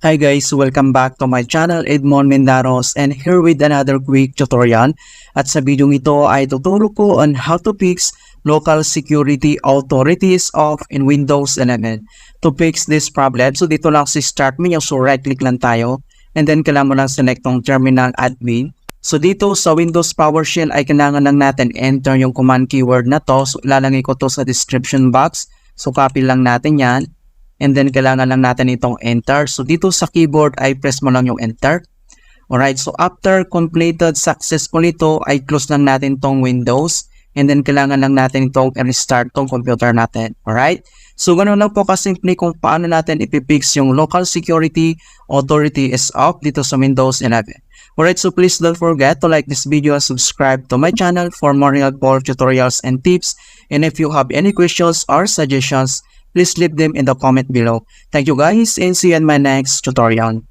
Hi guys, welcome back to my channel, Edmond Mendaros, and here with another quick tutorial. At sa video ito ay tuturo ko on how to fix local security authorities off in Windows 11. To fix this problem, so dito lang sa start menu, so right click lang tayo and then kailangan mo lang select tong terminal admin. So dito sa Windows PowerShell ay kailangan lang natin enter yung command keyword na to. So ilalagay ko to sa description box. So copy lang natin yan. And then kailangan lang natin itong enter. So dito sa keyboard ay press mo lang yung enter. Alright, so after completed successfully ito ay close lang natin tong Windows. And then kailangan lang natin itong restart tong computer natin. Alright, so ganoon lang po kasimple kung paano natin ipipix yung local security authority is off dito sa Windows 11. Alright, so please don't forget to like this video and subscribe to my channel for more helpful tutorials and tips. And if you have any questions or suggestions, please leave them in the comment below. Thank you guys and see you in my next tutorial.